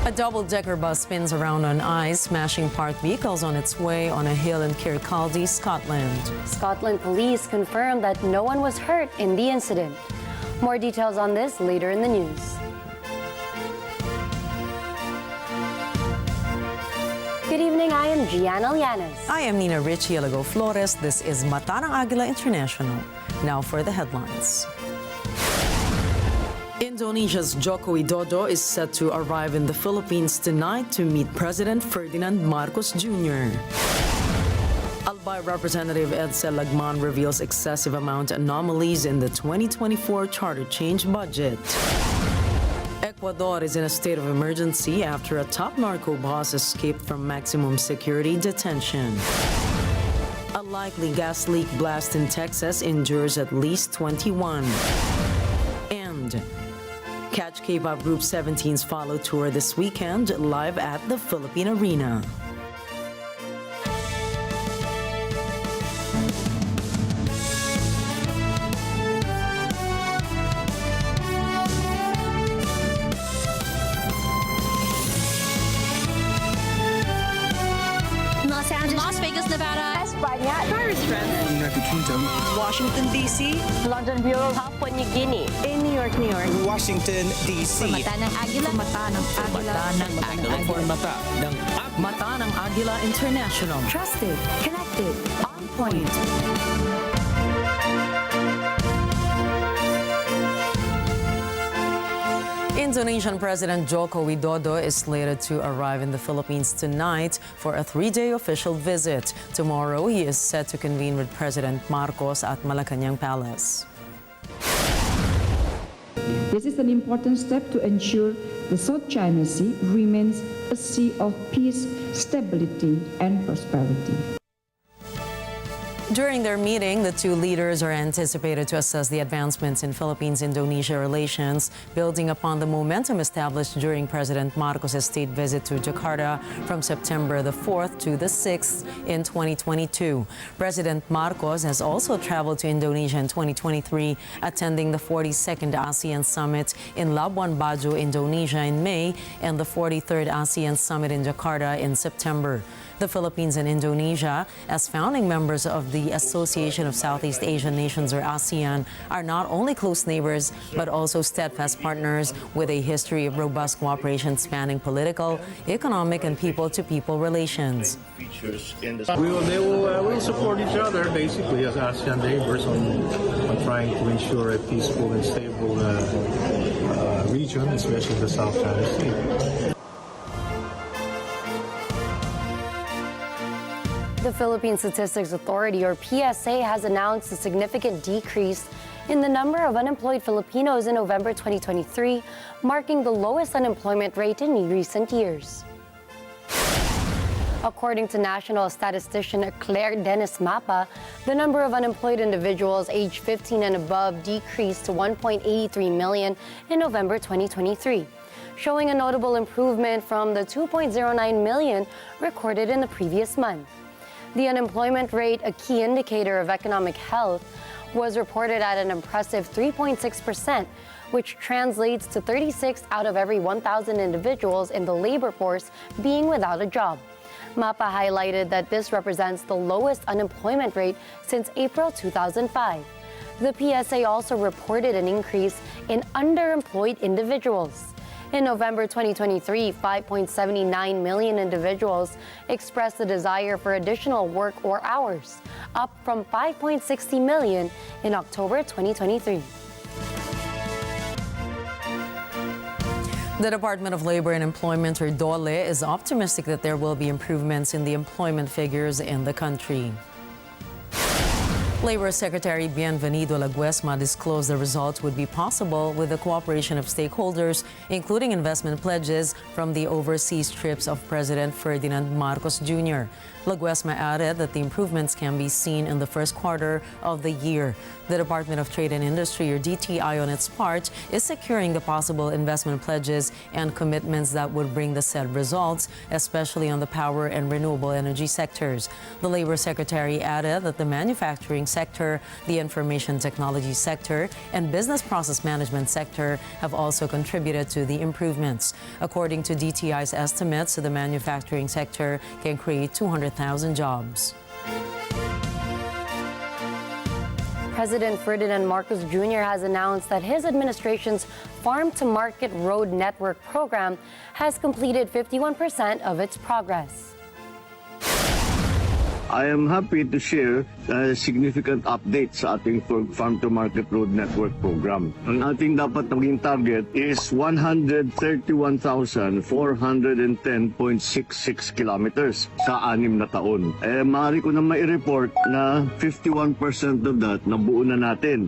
A double-decker bus spins around on ice, smashing parked vehicles on its way on a hill in Kirkcaldy, Scotland. Scotland police confirmed that no one was hurt in the incident. More details on this later in the news. Good evening, I am Gianna Llanes. I am Nina Rich Hilago Flores. This is Mata ng Agila International. Now for the headlines. Indonesia's Joko Widodo is set to arrive in the Philippines tonight to meet President Ferdinand Marcos Jr. Albay Representative Edsel Lagman reveals excessive amount anomalies in the 2024 charter change budget. Ecuador is in a state of emergency after a top narco boss escaped from maximum security detention. A likely gas leak blast in Texas injures at least 21. And catch K-pop group 17's Follow Tour this weekend live at the Philippine Arena. Las Vegas, Nevada, España, Paris, France, United Kingdom, Washington, D.C., London, Bureau, Papua New Guinea, in New York, Washington, D.C. Mata ng Agila. Mata ng Agila. Mata ng Mata ng Agila International. Trusted, connected, on point. Indonesian President Joko Widodo is slated to arrive in the Philippines tonight for a 3-day official visit. Tomorrow, he is set to convene with President Marcos at Malacanang Palace. This is an important step to ensure the South China Sea remains a sea of peace, stability, and prosperity. During their meeting, the two leaders are anticipated to assess the advancements in Philippines-Indonesia relations, building upon the momentum established during President Marcos' state visit to Jakarta from September the 4th to the 6th in 2022. President Marcos has also traveled to Indonesia in 2023, attending the 42nd ASEAN Summit in Labuan Bajo, Indonesia in May, and the 43rd ASEAN Summit in Jakarta in September. The Philippines and Indonesia, as founding members of the Association of Southeast Asian Nations, or ASEAN, are not only close neighbors but also steadfast partners with a history of robust cooperation spanning political, economic, and people-to-people relations. They will support each other basically as ASEAN neighbors on trying to ensure a peaceful and stable region, especially the South China Sea. The Philippine Statistics Authority, or PSA, has announced a significant decrease in the number of unemployed Filipinos in November 2023, marking the lowest unemployment rate in recent years. According to national statistician Claire Dennis Mapa, the number of unemployed individuals aged 15 and above decreased to 1.83 million in November 2023, showing a notable improvement from the 2.09 million recorded in the previous month. The unemployment rate, a key indicator of economic health, was reported at an impressive 3.6%, which translates to 36 out of every 1,000 individuals in the labor force being without a job. Mapa highlighted that this represents the lowest unemployment rate since April 2005. The PSA also reported an increase in underemployed individuals. In November 2023, 5.79 million individuals expressed the desire for additional work or hours, up from 5.60 million in October 2023. The Department of Labor and Employment, or DOLE, is optimistic that there will be improvements in the employment figures in the country. Labor Secretary Bienvenido Laguesma disclosed the results would be possible with the cooperation of stakeholders, including investment pledges from the overseas trips of President Ferdinand Marcos Jr. Laguesma added that the improvements can be seen in the first quarter of the year. The Department of Trade and Industry, or DTI, on its part, is securing the possible investment pledges and commitments that would bring the said results, especially on the power and renewable energy sectors. The Labor Secretary added that the manufacturing sector, the information technology sector, and business process management sector have also contributed to the improvements. According to DTI's estimates, the manufacturing sector can create 200,000 jobs. President Ferdinand Marcos Jr. has announced that his administration's Farm to Market Road Network program has completed 51% of its progress. I am happy to share significant updates sa ating Farm to Market Road Network program. Ang ating dapat maging target is 131,410.66 kilometers sa 6 na taon. Maaari ko na mai-report na 51% of that nabuo na natin.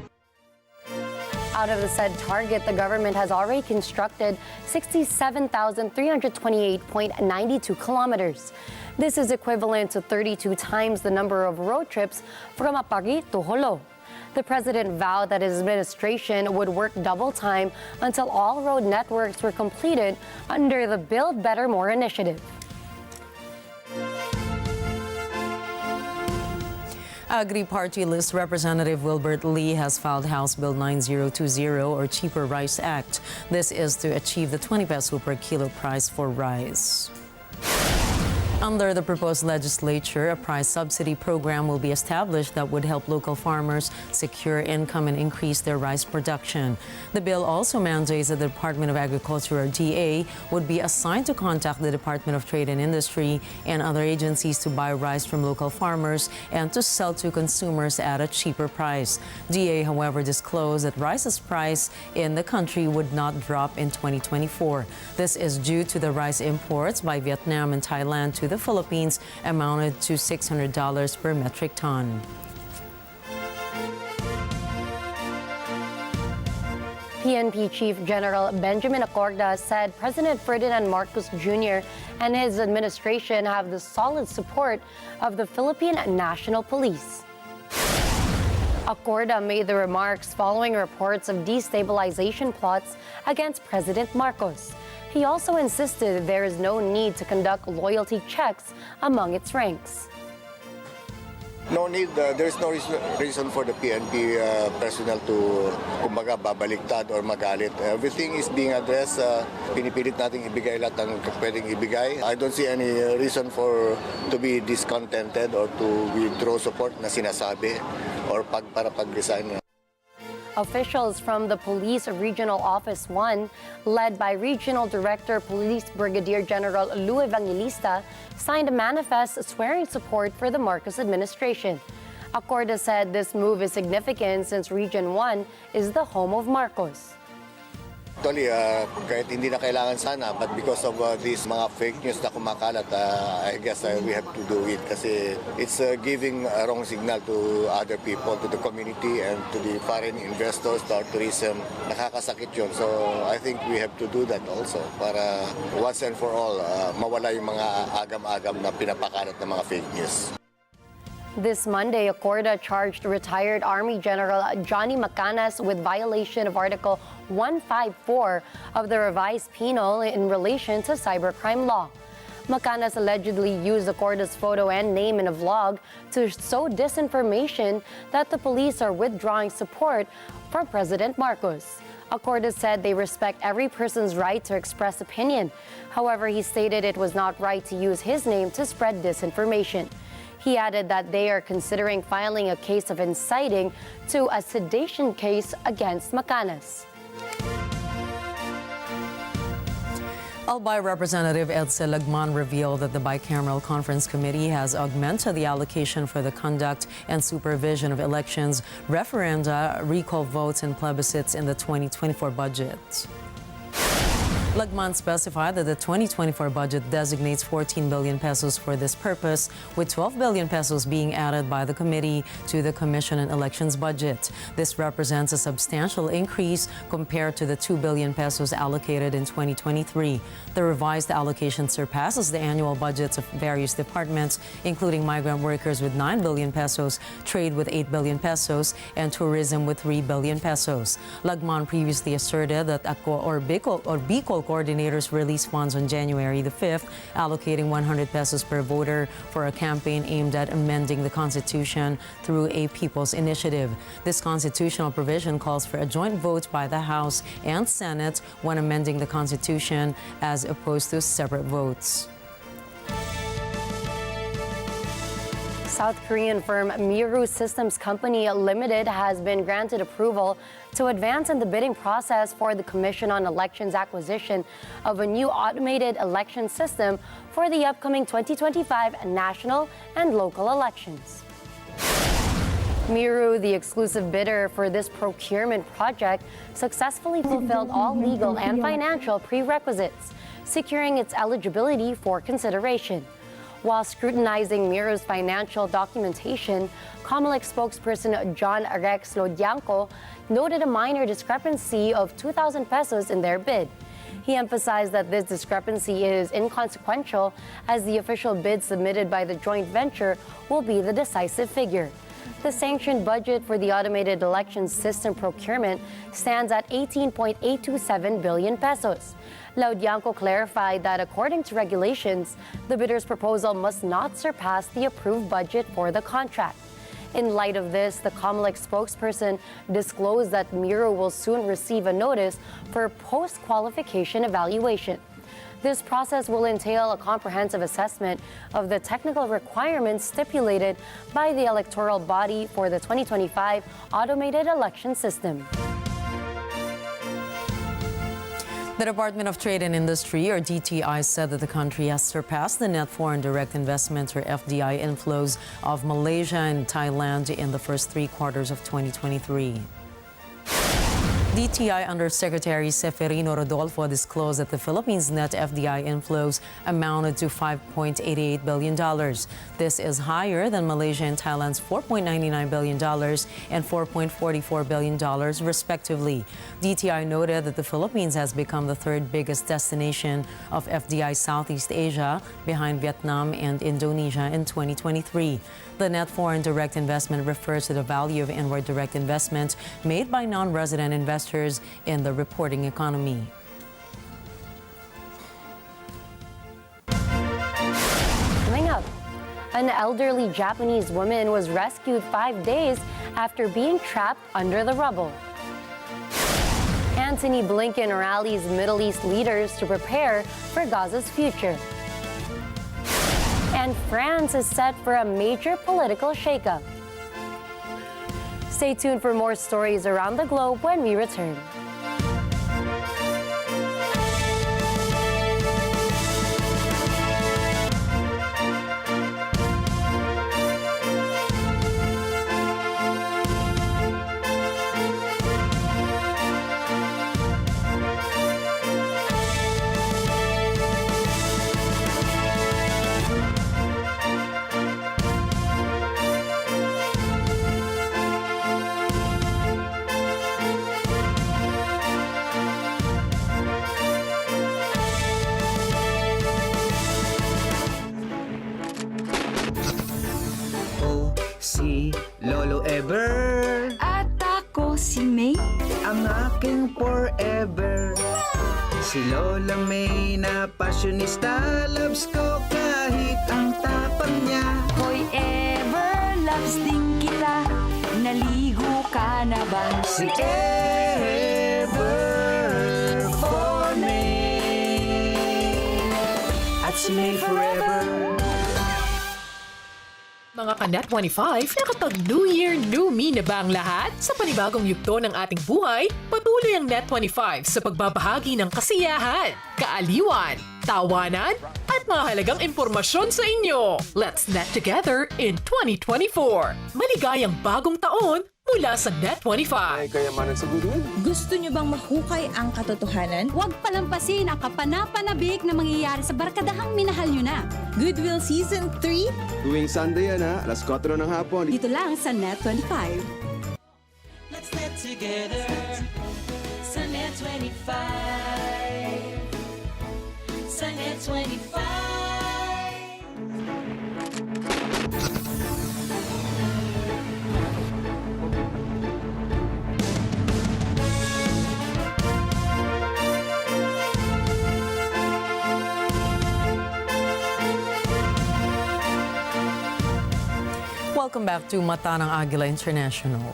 Out of the said target, the government has already constructed 67,328.92 kilometers. This is equivalent to 32 times the number of road trips from Apagi to Jolo. The president vowed that his administration would work double time until all road networks were completed under the Build Better More initiative. Agri Party List Representative Wilbert Lee has filed House Bill 9020, or Cheaper Rice Act. This is to achieve the 20 peso per kilo price for rice. Under the proposed legislature, a price subsidy program will be established that would help local farmers secure income and increase their rice production. The bill also mandates that the Department of Agriculture, or DA, would be assigned to contact the Department of Trade and Industry and other agencies to buy rice from local farmers and to sell to consumers at a cheaper price. DA, however, disclosed that rice's price in the country would not drop in 2024. This is due to the rice imports by Vietnam and Thailand to the Philippines amounted to $600 per metric ton. PNP Chief General Benjamin Acorda said President Ferdinand Marcos Jr. and his administration have the solid support of the Philippine National Police. Acorda made the remarks following reports of destabilization plots against President Marcos. He also insisted there is no need to conduct loyalty checks among its ranks. No need, there's no reason for the PNP personnel to, kumbaga, babaliktad or magalit. Everything is being addressed. Pinipilit natin ibigay lahat ng pwedeng ibigay. I don't see any reason to be discontented or to withdraw support na sinasabi or para pag-resign. Officials from the Police Regional Office 1, led by Regional Director Police Brigadier General Lou Evangelista, signed a manifest swearing support for the Marcos administration. Acorda said this move is significant since Region 1 is the home of Marcos. Actually, kahit hindi na kailangan sana, but because of these mga fake news na kumakalat, I guess we have to do it kasi it's giving a wrong signal to other people, to the community, and to the foreign investors, to our tourism. Nakakasakit yun. So I think we have to do that also para once and for all, mawala yung mga agam-agam na pinapakalat ng mga fake news. This Monday, Acorda charged retired Army General Johnny Macanas with violation of Article 154 of the revised penal in relation to cybercrime law. Macanas allegedly used Acorda's photo and name in a vlog to sow disinformation that the police are withdrawing support from President Marcos. Acorda said they respect every person's right to express opinion. However, he stated it was not right to use his name to spread disinformation. He added that they are considering filing a case of inciting to a sedition case against Macanas. Albay Representative Edse Lagman revealed that the Bicameral Conference Committee has augmented the allocation for the conduct and supervision of elections, referenda, recall votes, and plebiscites in the 2024 budget. Lagman specified that the 2024 budget designates 14 billion pesos for this purpose, with 12 billion pesos being added by the committee to the Commission on Elections budget. This represents a substantial increase compared to the 2 billion pesos allocated in 2023. The revised allocation surpasses the annual budgets of various departments, including migrant workers with 9 billion pesos, trade with 8 billion pesos, and tourism with 3 billion pesos. Lagman previously asserted that Bicol coordinators released funds on January the 5th, allocating 100 pesos per voter for a campaign aimed at amending the Constitution through a people's initiative. This constitutional provision calls for a joint vote by the House and Senate when amending the Constitution, as opposed to separate votes. South Korean firm Miru Systems Company Limited has been granted approval to advance in the bidding process for the Commission on Elections acquisition of a new automated election system for the upcoming 2025 national and local elections. Miru, the exclusive bidder for this procurement project, successfully fulfilled all legal and financial prerequisites, securing its eligibility for consideration. While scrutinizing Miru's financial documentation, Comelec spokesperson John Rex Lodianco noted a minor discrepancy of 2,000 pesos in their bid. He emphasized that this discrepancy is inconsequential, as the official bid submitted by the joint venture will be the decisive figure. The sanctioned budget for the automated election system procurement stands at 18.827 billion pesos. Laudianco clarified that according to regulations, the bidder's proposal must not surpass the approved budget for the contract. In light of this, the Comelec spokesperson disclosed that Miru will soon receive a notice for post-qualification evaluation. This process will entail a comprehensive assessment of the technical requirements stipulated by the electoral body for the 2025 automated election system. The Department of Trade and Industry, or DTI, said that the country has surpassed the net foreign direct investment, or FDI, inflows of Malaysia and Thailand in the first 3 quarters of 2023. DTI Undersecretary Seferino Rodolfo disclosed that the Philippines' net FDI inflows amounted to $5.88 billion. This is higher than Malaysia and Thailand's $4.99 billion and $4.44 billion, respectively. DTI noted that the Philippines has become the 3rd biggest destination of FDI Southeast Asia, behind Vietnam and Indonesia in 2023. The net foreign direct investment refers to the value of inward direct investment made by non-resident investors in the reporting economy. Coming up, an elderly Japanese woman was rescued 5 days after being trapped under the rubble. Antony Blinken rallies Middle East leaders to prepare for Gaza's future. And France is set for a major political shakeup. Stay tuned for more stories around the globe when we return. Si Lolo Ever, At ako si May. ang aking forever. Si Lola May na passionista, loves ko kahit ang tapang niya. Hoy ever, loves din kita. Naligo ka na ba? Si Ever for May, at si May forever. Mga ka-Net 25, nakapag New Year, New Me na ba ang lahat? Sa panibagong yugto ng ating buhay, patuloy ang Net 25 sa pagbabahagi ng kasiyahan, kaaliwan, tawanan, at mahalagang impormasyon sa inyo. Let's net together in 2024. Maligayang bagong taon, mula sa Net25. Kayamanan sa guduin. Gusto nyo bang mahukay ang katotohanan? Huwag palampasin ang kapanapanabik na mangyayari sa barkadahang minahal nyo na. Goodwill Season 3? Tuwing Sunday yan ha, alas 4 ng hapon. Dito lang sa Net25. Let's net together sa Net25. Sa Net25. Welcome back to Mata ng Agila International.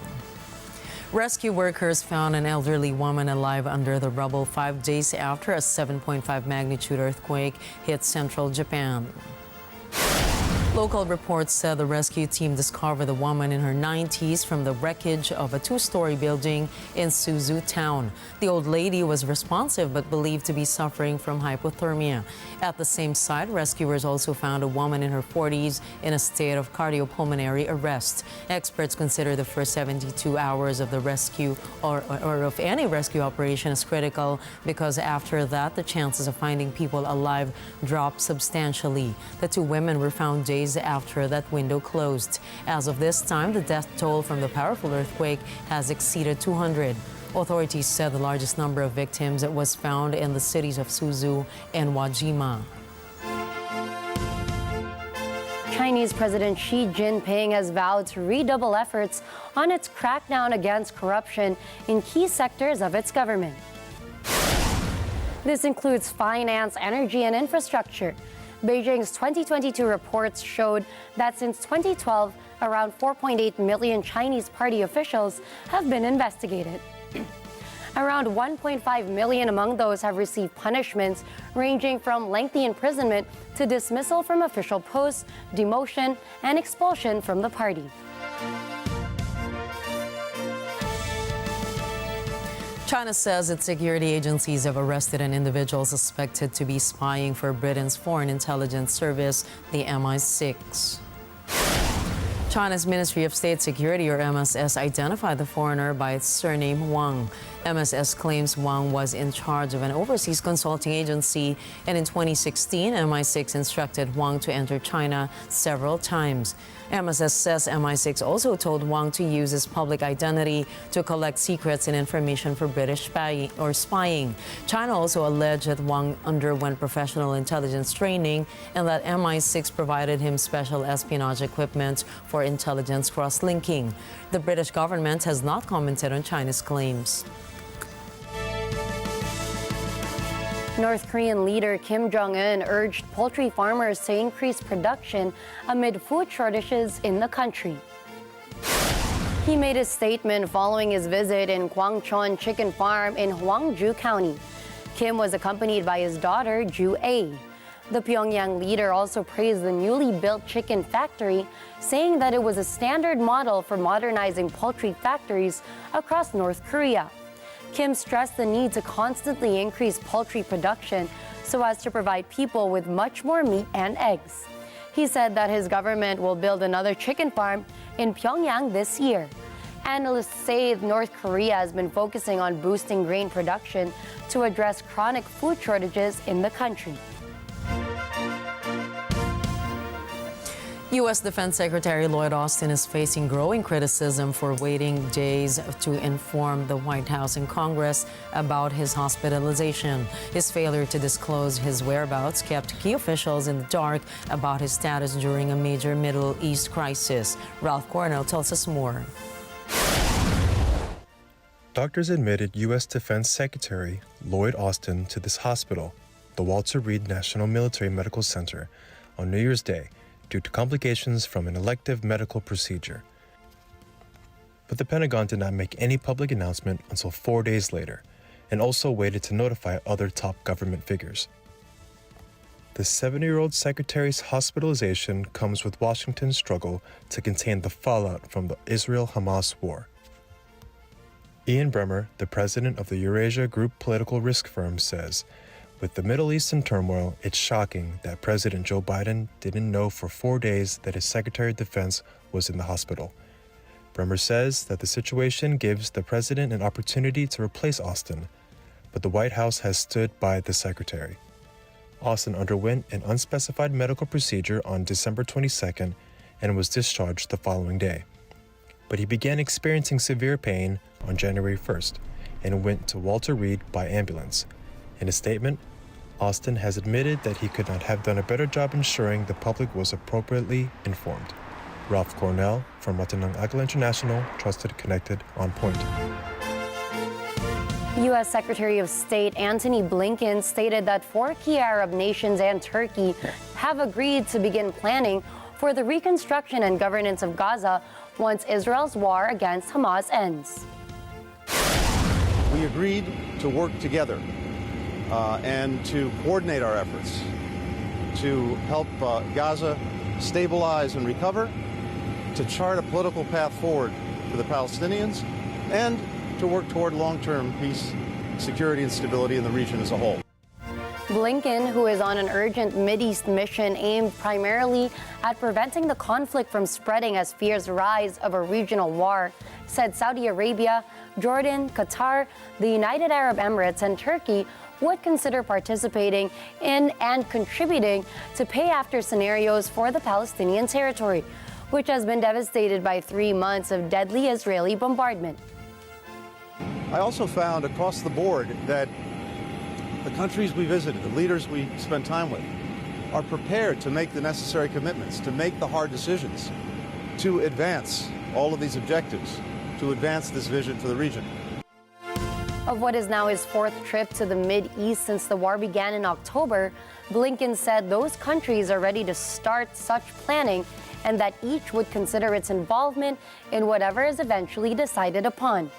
Rescue workers found an elderly woman alive under the rubble 5 days after a 7.5 magnitude earthquake hit central Japan. Local reports said the rescue team discovered the woman in her 90s from the wreckage of a 2-story building in Suzu town. The old lady was responsive but believed to be suffering from hypothermia. At the same site, rescuers also found a woman in her 40s in a state of cardiopulmonary arrest. Experts consider the first 72 hours of the rescue or of any rescue operation as critical because after that, the chances of finding people alive drop substantially. The 2 women were found days after that window closed. As of this time, the death toll from the powerful earthquake has exceeded 200. Authorities said the largest number of victims was found in the cities of Suzu and Wajima. Chinese President Xi Jinping has vowed to redouble efforts on its crackdown against corruption in key sectors of its government. This includes finance, energy, and infrastructure. Beijing's 2022 reports showed that since 2012, around 4.8 million Chinese party officials have been investigated. Around 1.5 million among those have received punishments ranging from lengthy imprisonment to dismissal from official posts, demotion, and expulsion from the party. China says its security agencies have arrested an individual suspected to be spying for Britain's foreign intelligence service, the MI6. China's Ministry of State Security, or MSS, identified the foreigner by its surname Wang. MSS claims Wang was in charge of an overseas consulting agency, and in 2016, MI6 instructed Wang to enter China several times. MSS says MI6 also told Wang to use his public identity to collect secrets and information for British spying. China also alleged that Wang underwent professional intelligence training and that MI6 provided him special espionage equipment for intelligence cross-linking. The British government has not commented on China's claims. North Korean leader Kim Jong-un urged poultry farmers to increase production amid food shortages in the country. He made a statement following his visit in Gwangcheon Chicken Farm in Hwangju County. Kim was accompanied by his daughter, Ju-ae. The Pyongyang leader also praised the newly built chicken factory, saying that it was a standard model for modernizing poultry factories across North Korea. Kim stressed the need to constantly increase poultry production so as to provide people with much more meat and eggs. He said that his government will build another chicken farm in Pyongyang this year. Analysts say North Korea has been focusing on boosting grain production to address chronic food shortages in the country. U.S. Defense Secretary Lloyd Austin is facing growing criticism for waiting days to inform the White House and Congress about his hospitalization. His failure to disclose his whereabouts kept key officials in the dark about his status during a major Middle East crisis. Ralph Cornell tells us more. Doctors admitted U.S. Defense Secretary Lloyd Austin to this hospital, the Walter Reed National Military Medical Center, on New Year's Day, due to complications from an elective medical procedure. But the Pentagon did not make any public announcement until 4 days later, and also waited to notify other top government figures. The 70-year-old secretary's hospitalization comes with Washington's struggle to contain the fallout from the Israel-Hamas war. Ian Bremmer, the president of the Eurasia Group political risk firm, says, with the Middle Eastern turmoil, it's shocking that President Joe Biden didn't know for 4 days that his Secretary of Defense was in the hospital. Bremer says that the situation gives the president an opportunity to replace Austin, but the White House has stood by the secretary. Austin underwent an unspecified medical procedure on December 22nd and was discharged the following day. But he began experiencing severe pain on January 1st and went to Walter Reed by ambulance. In a statement, Austin has admitted that he could not have done a better job ensuring the public was appropriately informed. Ralph Cornell from Agila International, Trusted, Connected, On Point. U.S. Secretary of State Antony Blinken stated that 4 key Arab nations and Turkey have agreed to begin planning for the reconstruction and governance of Gaza once Israel's war against Hamas ends. We agreed to work together and to coordinate our efforts to help Gaza stabilize and recover, to chart a political path forward for the Palestinians, and to work toward long-term peace, security, and stability in the region as a whole. Blinken, who is on an urgent Mideast mission aimed primarily at preventing the conflict from spreading as fears rise of a regional war, said Saudi Arabia, Jordan, Qatar, the United Arab Emirates, and Turkey would consider participating in and contributing to pay-after scenarios for the Palestinian territory, which has been devastated by 3 months of deadly Israeli bombardment. I also found across the board that the countries we visited, the leaders we spent time with, are prepared to make the necessary commitments, to make the hard decisions, to advance all of these objectives, to advance this vision for the region. Of what is now his 4th trip to the Mideast since the war began in October, Blinken said those countries are ready to start such planning and that each would consider its involvement in whatever is eventually decided upon.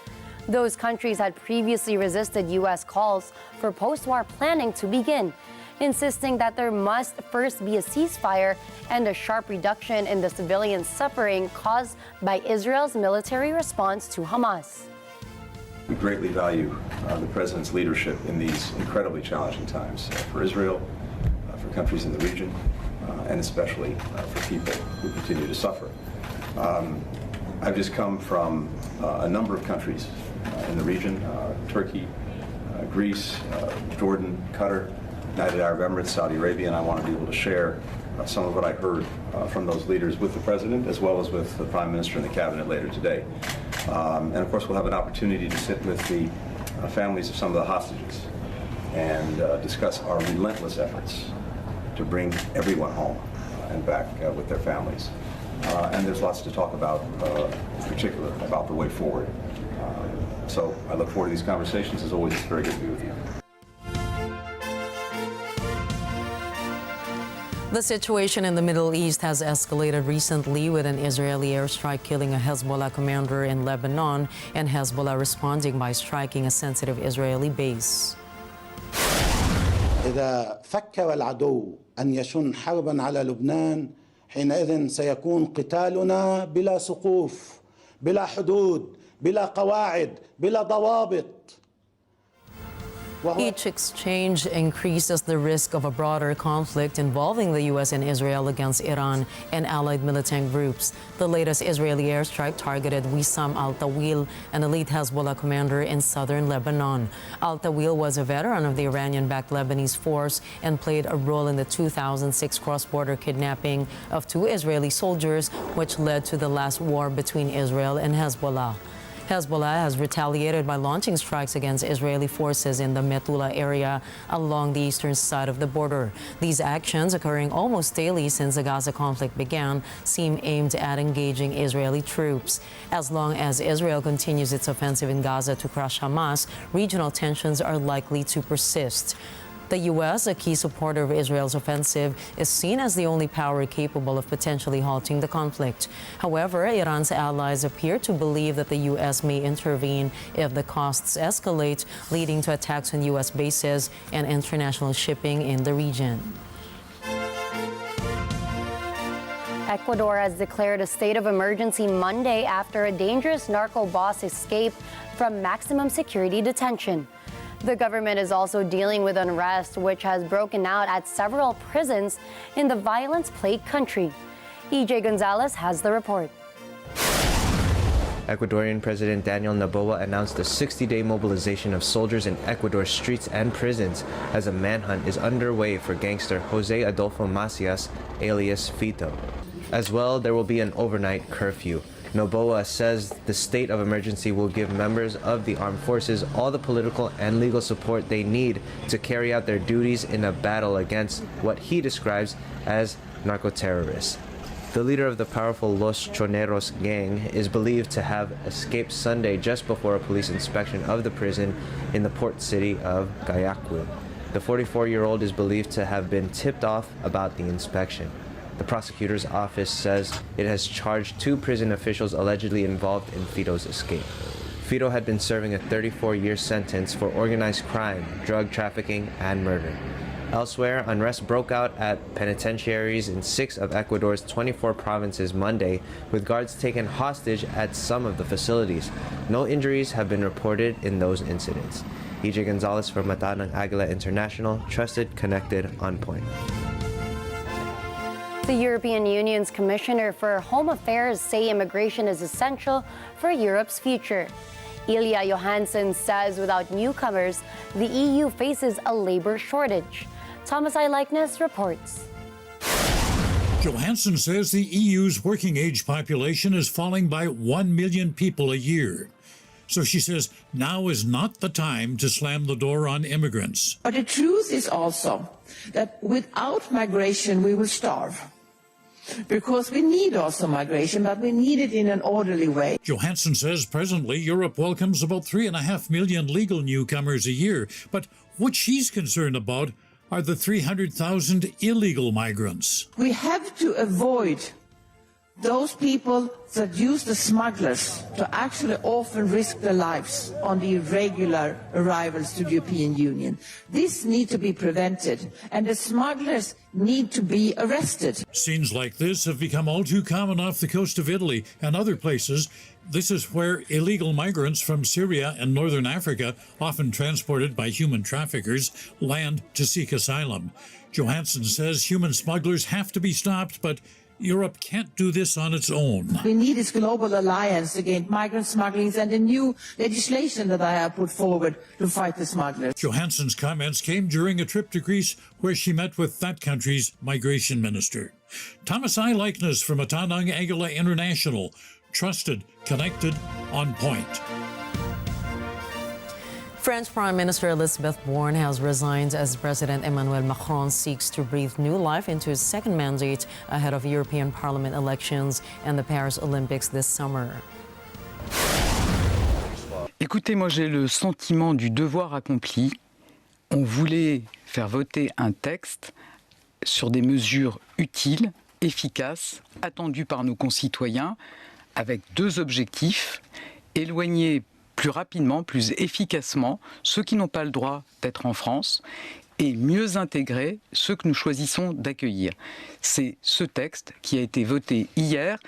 Those countries had previously resisted U.S. calls for post-war planning to begin, insisting that there must first be a ceasefire and a sharp reduction in the civilian suffering caused by Israel's military response to Hamas. We greatly value the President's leadership in these incredibly challenging times for Israel, for countries in the region, and especially for people who continue to suffer. I've just come from a number of countries in the region, Turkey, Greece, Jordan, Qatar, United Arab Emirates, Saudi Arabia, and I want to be able to share some of what I heard from those leaders with the President as well as with the Prime Minister and the Cabinet later today. And of course we'll have an opportunity to sit with the families of some of the hostages and discuss our relentless efforts to bring everyone home and back with their families. And there's lots to talk about, in particular, about the way forward. So I look forward to these conversations. As always, it's very good to be with you. The situation in the Middle East has escalated recently with an Israeli airstrike killing a Hezbollah commander in Lebanon and Hezbollah responding by striking a sensitive Israeli base. إذا فكر العدو أن يشن حربا على لبنان حينئذ سيكون قتالنا بلا سقوف بلا حدود بلا قواعد بلا ضوابط. Each exchange increases the risk of a broader conflict involving the U.S. and Israel against Iran and allied militant groups. The latest Israeli airstrike targeted Wissam al-Tawil, an elite Hezbollah commander in southern Lebanon. Al-Tawil was a veteran of the Iranian-backed Lebanese force and played a role in the 2006 cross-border kidnapping of 2 Israeli soldiers, which led to the last war between Israel and Hezbollah. Hezbollah has retaliated by launching strikes against Israeli forces in the Metula area along the eastern side of the border. These actions, occurring almost daily since the Gaza conflict began, seem aimed at engaging Israeli troops. As long as Israel continues its offensive in Gaza to crush Hamas, regional tensions are likely to persist. The U.S., a key supporter of Israel's offensive, is seen as the only power capable of potentially halting the conflict. However, Iran's allies appear to believe that the U.S. may intervene if the costs escalate, leading to attacks on U.S. bases and international shipping in the region. Ecuador has declared a state of emergency Monday after a dangerous narco boss escaped from maximum security detention. The government is also dealing with unrest, which has broken out at several prisons in the violence-plagued country. E.J. Gonzalez has the report. Ecuadorian President Daniel Noboa announced a 60-day mobilization of soldiers in Ecuador's streets and prisons as a manhunt is underway for gangster Jose Adolfo Macias, alias Fito. As well, there will be an overnight curfew. Noboa says the state of emergency will give members of the armed forces all the political and legal support they need to carry out their duties in a battle against what he describes as narco-terrorists. The leader of the powerful Los Choneros gang is believed to have escaped Sunday just before a police inspection of the prison in the port city of Guayaquil. The 44-year-old is believed to have been tipped off about the inspection. The prosecutor's office says it has charged 2 prison officials allegedly involved in Fito's escape. Fito had been serving a 34-year sentence for organized crime, drug trafficking, and murder. Elsewhere, unrest broke out at penitentiaries in 6 of Ecuador's 24 provinces Monday, with guards taken hostage at some of the facilities. No injuries have been reported in those incidents. EJ Gonzalez for Mata ng Agila International, trusted, connected, on point. The European Union's Commissioner for Home Affairs say immigration is essential for Europe's future. Ilja Johansson says without newcomers, the EU faces a labor shortage. Thomas I. Likeness reports. Johansson says the EU's working age population is falling by 1 million people a year. So she says now is not the time to slam the door on immigrants. But the truth is also that without migration, we will starve. Because we need also migration, but we need it in an orderly way. Johansson says presently Europe welcomes about 3.5 million legal newcomers a year. But what she's concerned about are the 300,000 illegal migrants. We have to avoid those people that use the smugglers to actually often risk their lives on the irregular arrivals to the European Union. This needs to be prevented, and the smugglers need to be arrested. Scenes like this have become all too common off the coast of Italy and other places. This is where illegal migrants from Syria and northern Africa, often transported by human traffickers, land to seek asylum. Johansson says human smugglers have to be stopped, but Europe can't do this on its own. We need this global alliance against migrant smuggling and the new legislation that I have put forward to fight the smugglers. Johansson's comments came during a trip to Greece where she met with that country's migration minister. Thomas I. Likeness from Mata ng Agila International. Trusted, connected, on point. French Prime Minister Elisabeth Borne has resigned as President Emmanuel Macron seeks to breathe new life into his second mandate ahead of European Parliament elections and the Paris Olympics this summer. Écoutez, moi j'ai le sentiment du devoir accompli. On voulait faire voter un texte sur des mesures utiles, efficaces, attendues par nos concitoyens, avec 2 objectifs: éloigner plus rapidement, plus efficacement ceux qui n'ont pas le droit d'être en France et mieux intégrer ceux que nous choisissons d'accueillir. C'est ce texte qui a été voté hier.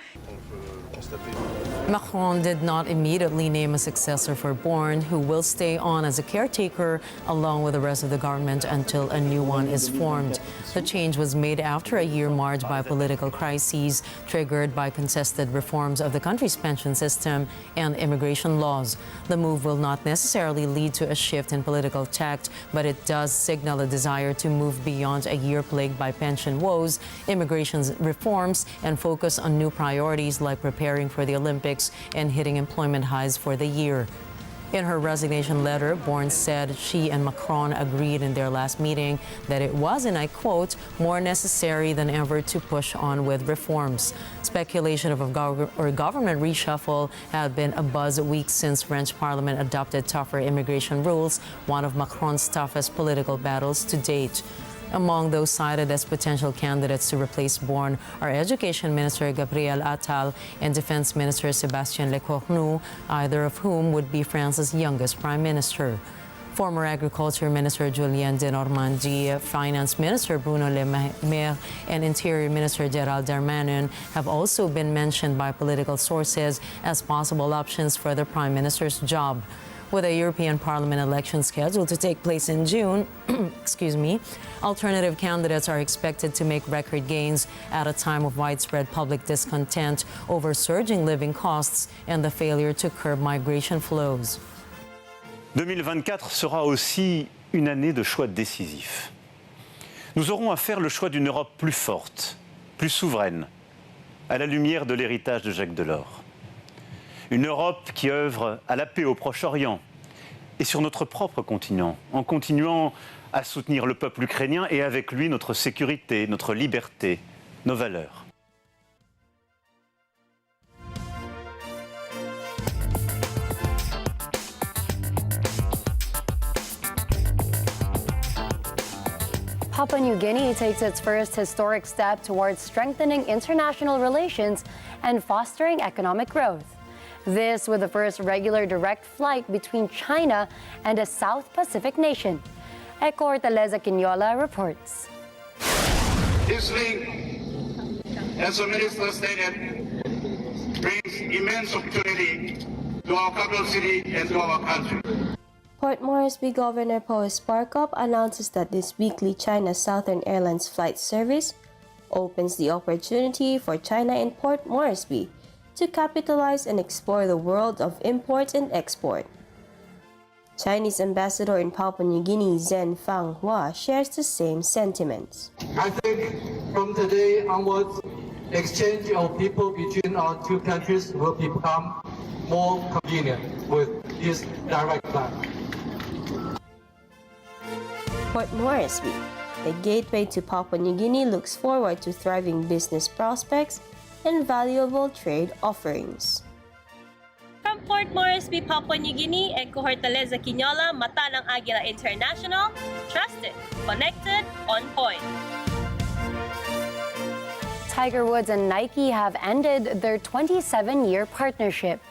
Macron did not immediately name a successor for Borne, who will stay on as a caretaker along with the rest of the government until a new one is formed. The change was made after a year marred by political crises triggered by contested reforms of the country's pension system and immigration laws. The move will not necessarily lead to a shift in political tact, but it does signal a desire to move beyond a year plagued by pension woes, immigration reforms, and focus on new priorities like preparing for the Olympics and hitting employment highs for the year. In her resignation letter, Borne said she and Macron agreed in their last meeting that it was, and I quote, more necessary than ever to push on with reforms. Speculation of a government reshuffle had been abuzz weeks since French Parliament adopted tougher immigration rules, one of Macron's toughest political battles to date. Among those cited as potential candidates to replace Borne are Education Minister Gabriel Attal and Defense Minister Sébastien Lecornu, either of whom would be France's youngest prime minister. Former Agriculture Minister Julien Denormandie, Finance Minister Bruno Le Maire, and Interior Minister Gérald Darmanin have also been mentioned by political sources as possible options for the Prime Minister's job. With a European Parliament election scheduled to take place in June, alternative candidates are expected to make record gains at a time of widespread public discontent over surging living costs and the failure to curb migration flows. 2024 sera aussi une année de choix décisifs. Nous aurons à faire le choix d'une Europe plus forte, plus souveraine, à la lumière de l'héritage de Jacques Delors. Une Europe qui œuvre à la paix au Proche-Orient et sur notre propre continent, en continuant à soutenir le peuple ukrainien et avec lui notre sécurité, notre liberté, nos valeurs. Papua New Guinea takes its first historic step towards strengthening international relations and fostering economic growth. This with the first regular direct flight between China and a South Pacific nation. Eco Hortaleza Quinola reports. This link, as the Minister stated, brings immense opportunity to our capital city and to our country. Port Moresby Governor Poe Sparkup announces that this weekly China Southern Airlines flight service opens the opportunity for China in Port Moresby to capitalize and explore the world of import and export. Chinese ambassador in Papua New Guinea, Zhen Fang Hua, shares the same sentiments. I think from today onwards, exchange of people between our two countries will become more convenient with this direct flight. Port Moresby, the gateway to Papua New Guinea, looks forward to thriving business prospects and valuable trade offerings. From Port Moresby, Papua New Guinea, Eco Hortaleza Quinola, Mata ng Agila International, trusted, connected, on point. Tiger Woods and Nike have ended their 27-year partnership.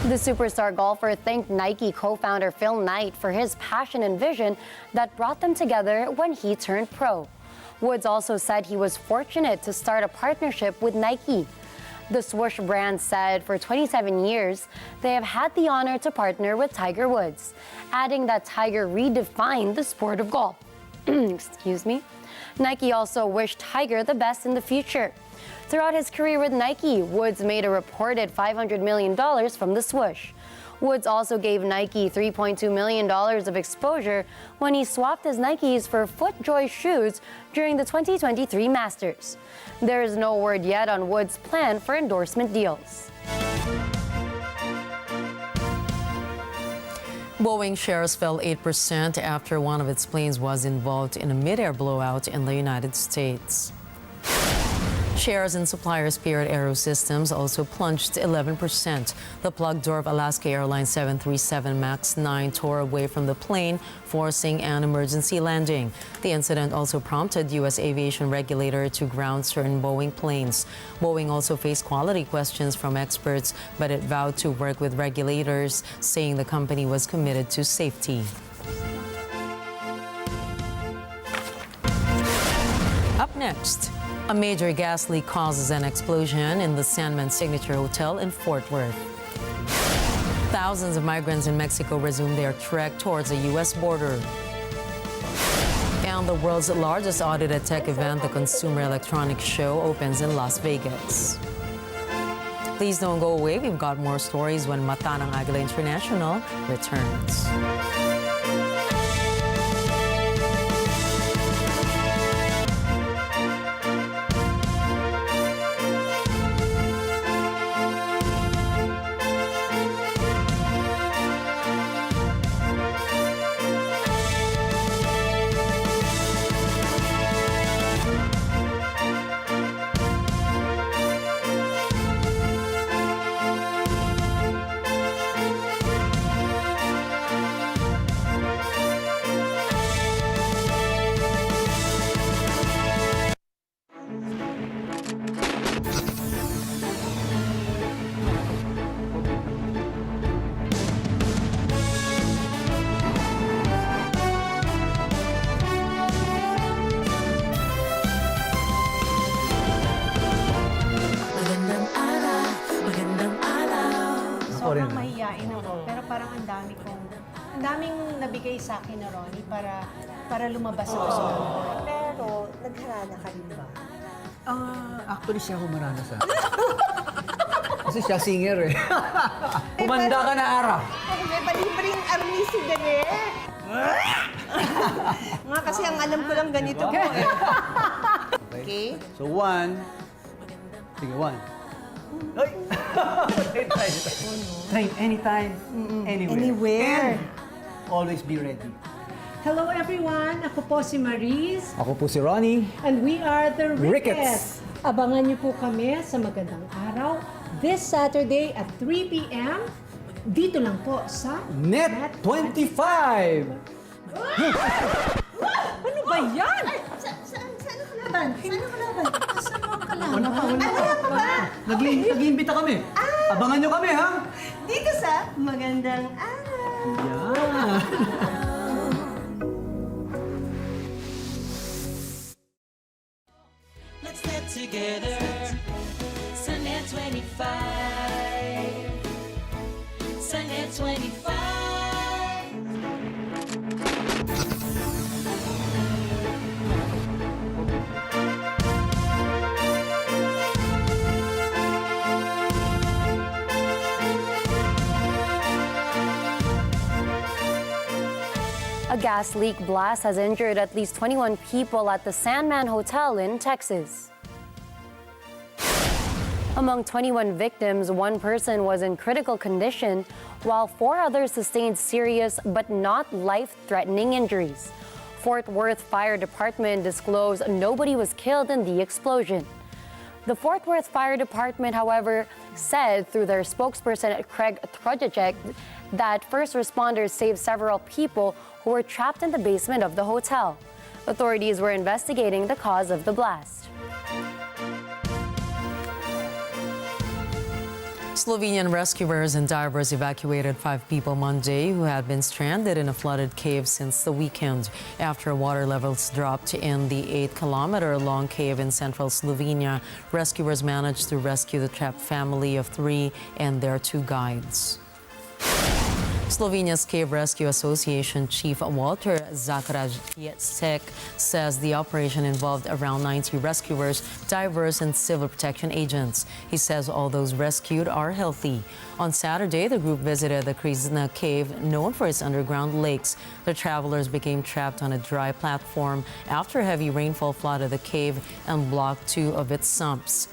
The superstar golfer thanked Nike co-founder Phil Knight for his passion and vision that brought them together when he turned pro. Woods also said he was fortunate to start a partnership with Nike. The swoosh brand said for 27 years, they have had the honor to partner with Tiger Woods, adding that Tiger redefined the sport of golf. Excuse me. Nike also wished Tiger the best in the future. Throughout his career with Nike, Woods made a reported $500 million from the swoosh. Woods also gave Nike $3.2 million of exposure when he swapped his Nikes for FootJoy shoes during the 2023 Masters. There is no word yet on Woods' plan for endorsement deals. Boeing shares fell 8% after one of its planes was involved in a mid-air blowout in the United States. Shares in supplier Spirit Aerosystems also plunged 11%. The plug door of Alaska Airlines 737 MAX 9 tore away from the plane, forcing an emergency landing. The incident also prompted U.S. aviation regulator to ground certain Boeing planes. Boeing also faced quality questions from experts, but it vowed to work with regulators, saying the company was committed to safety. Up next, a major gas leak causes an explosion in the Sandman Signature Hotel in Fort Worth. Thousands of migrants in Mexico resume their trek towards the U.S. border. And the world's largest audited tech event, the Consumer Electronics Show, opens in Las Vegas. Please don't go away. We've got more stories when Mata ng Agila International returns. ang daming nabigay sa akin na Ronnie para lumabas ako sa mga. Pero, nagharana ka rin ba? Actually, siya humarana sa akin. Kasi siya singer eh. Kumanda ka na, Ara. May balibring army si Dene. Nga kasi ang alam ko lang ganito po eh. Okay? So, one. Sige, one. Ay! Train anytime, anywhere. Anywhere. And always be ready. Hello everyone! Ako po si Maris. Ako po si Ronnie. And we are the Rickets. Abangan niyo po kami sa magandang araw this Saturday at 3 p.m. Dito lang po sa Net 25! Ano ba yan? Saan ang kalaban? Saan ang kalaban? Saan ang kalaban? Wala pa. Nag-iimbita kami. Abangan nyo kami, ha? Dito sa magandang araw. Yeah. Let's get together. Sunday 25. Sunday 25. A gas leak blast has injured at least 21 people at the Sandman Hotel in Texas. Among 21 victims, one person was in critical condition, while 4 others sustained serious but not life-threatening injuries. Fort Worth Fire Department disclosed nobody was killed in the explosion. The Fort Worth Fire Department, however, said through their spokesperson Craig Trojacek that first responders saved several people who were trapped in the basement of the hotel. Authorities were investigating the cause of the blast. Slovenian rescuers and divers evacuated 5 people Monday who had been stranded in a flooded cave since the weekend after water levels dropped in the 8-kilometer-long cave in central Slovenia. Rescuers managed to rescue the trapped family of 3 and their 2 guides. Slovenia's Cave Rescue Association Chief Walter Zakrajcek says the operation involved around 90 rescuers, divers, and civil protection agents. He says all those rescued are healthy. On Saturday, the group visited the Krizna Cave, known for its underground lakes. The travelers became trapped on a dry platform after heavy rainfall flooded the cave and blocked 2 of its sumps.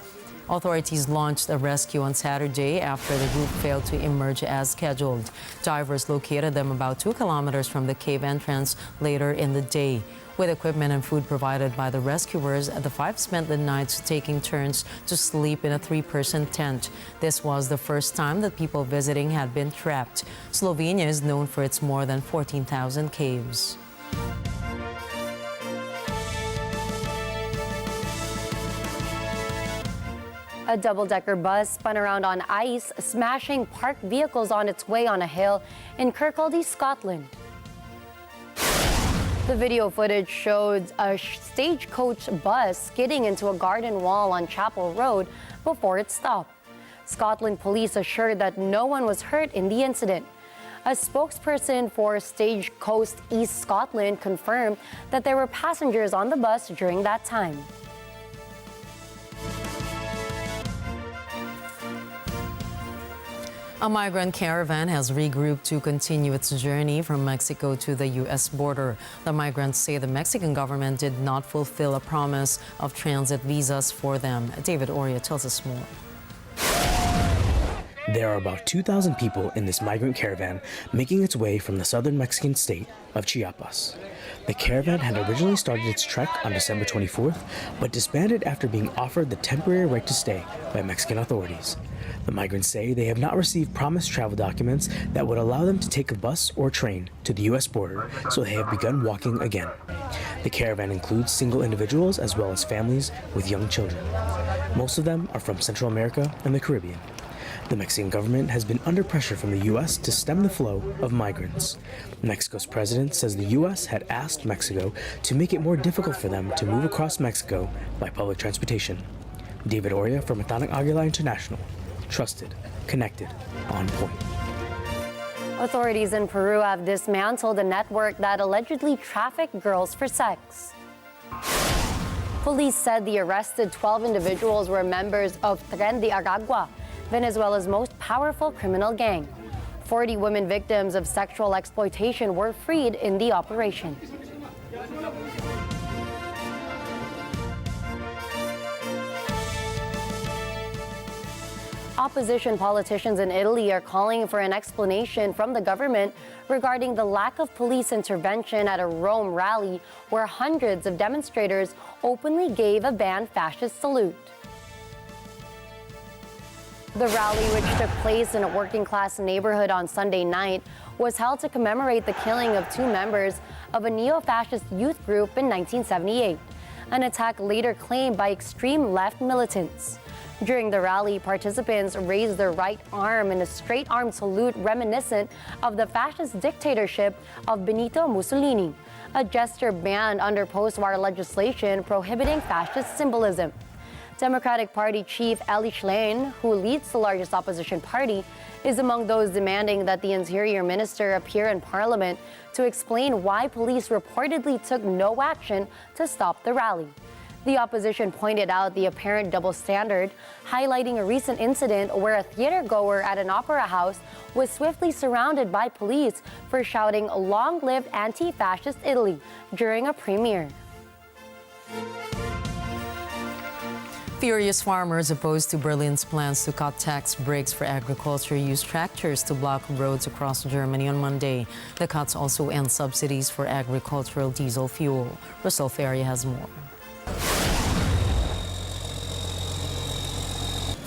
Authorities launched a rescue on Saturday after the group failed to emerge as scheduled. Divers located them about 2 kilometers from the cave entrance later in the day. With equipment and food provided by the rescuers, the 5 spent the night taking turns to sleep in a 3-person tent. This was the first time that people visiting had been trapped. Slovenia is known for its more than 14,000 caves. A double-decker bus spun around on ice, smashing parked vehicles on its way on a hill in Kirkcaldy, Scotland. The video footage showed a stagecoach bus skidding into a garden wall on Chapel Road before it stopped. Scotland police assured that no one was hurt in the incident. A spokesperson for Stagecoach East Scotland confirmed that there were passengers on the bus during that time. A migrant caravan has regrouped to continue its journey from Mexico to the U.S. border. The migrants say the Mexican government did not fulfill a promise of transit visas for them. David Oria tells us more. There are about 2,000 people in this migrant caravan making its way from the southern Mexican state of Chiapas. The caravan had originally started its trek on December 24th, but disbanded after being offered the temporary right to stay by Mexican authorities. The migrants say they have not received promised travel documents that would allow them to take a bus or train to the U.S. border, so they have begun walking again. The caravan includes single individuals as well as families with young children. Most of them are from Central America and the Caribbean. The Mexican government has been under pressure from the U.S. to stem the flow of migrants. Mexico's president says the U.S. had asked Mexico to make it more difficult for them to move across Mexico by public transportation. David Oria from Agila International. Trusted, connected, on point. Authorities in Peru have dismantled a network that allegedly trafficked girls for sex. Police said the arrested 12 individuals were members of Tren de Aragua, Venezuela's most powerful criminal gang. 40 women victims of sexual exploitation were freed in the operation. Opposition politicians in Italy are calling for an explanation from the government regarding the lack of police intervention at a Rome rally where hundreds of demonstrators openly gave a banned fascist salute. The rally, which took place in a working-class neighborhood on Sunday night, was held to commemorate the killing of 2 members of a neo-fascist youth group in 1978, an attack later claimed by extreme left militants. During the rally, participants raised their right arm in a straight-arm salute reminiscent of the fascist dictatorship of Benito Mussolini, a gesture banned under post-war legislation prohibiting fascist symbolism. Democratic Party Chief Eli Schlein, who leads the largest opposition party, is among those demanding that the Interior Minister appear in Parliament to explain why police reportedly took no action to stop the rally. The opposition pointed out the apparent double standard, highlighting a recent incident where a theater-goer at an opera house was swiftly surrounded by police for shouting "Long live anti-fascist Italy" during a premiere. Furious farmers opposed to Berlin's plans to cut tax breaks for agriculture used tractors to block roads across Germany on Monday. The cuts also end subsidies for agricultural diesel fuel. Rosel Feria has more.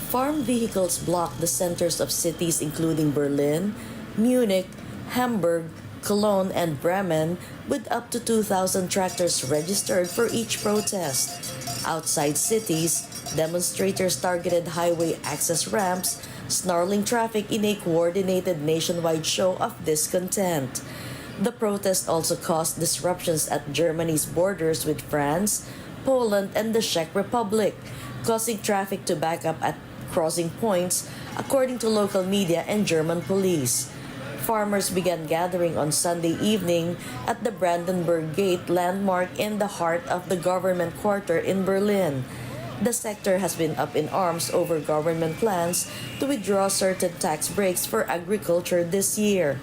Farm vehicles blocked the centers of cities including Berlin, Munich, Hamburg, Cologne, and Bremen, with up to 2,000 tractors registered for each protest. Outside cities, demonstrators targeted highway access ramps, snarling traffic in a coordinated nationwide show of discontent. The protest also caused disruptions at Germany's borders with France, Poland, and the Czech Republic, causing traffic to back up at crossing points, according to local media and German police. Farmers began gathering on Sunday evening at the Brandenburg Gate landmark in the heart of the government quarter in Berlin. The sector has been up in arms over government plans to withdraw certain tax breaks for agriculture this year.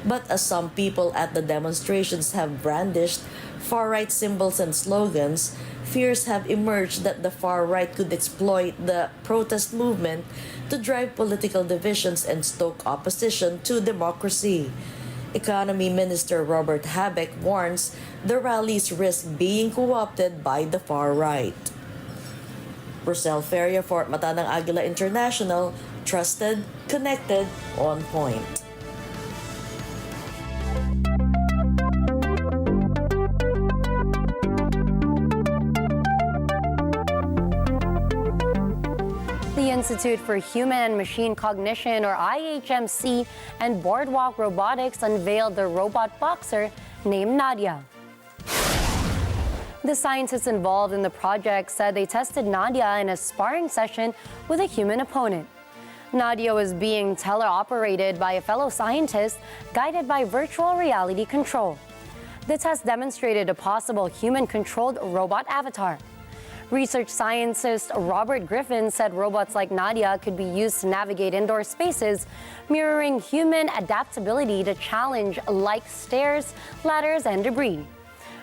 But as some people at the demonstrations have brandished far-right symbols and slogans, fears have emerged that the far-right could exploit the protest movement to drive political divisions and stoke opposition to democracy. Economy Minister Robert Habeck warns the rallies risk being co-opted by the far-right. Rosel Feria for Mata ng Agila International, trusted, connected, on point. The Institute for Human and Machine Cognition, or IHMC, and Boardwalk Robotics unveiled the robot boxer named Nadia. The scientists involved in the project said they tested Nadia in a sparring session with a human opponent. Nadia was being teleoperated by a fellow scientist, guided by virtual reality control. The test demonstrated a possible human-controlled robot avatar. Research scientist Robert Griffin said robots like Nadia could be used to navigate indoor spaces, mirroring human adaptability to challenge like stairs, ladders, and debris.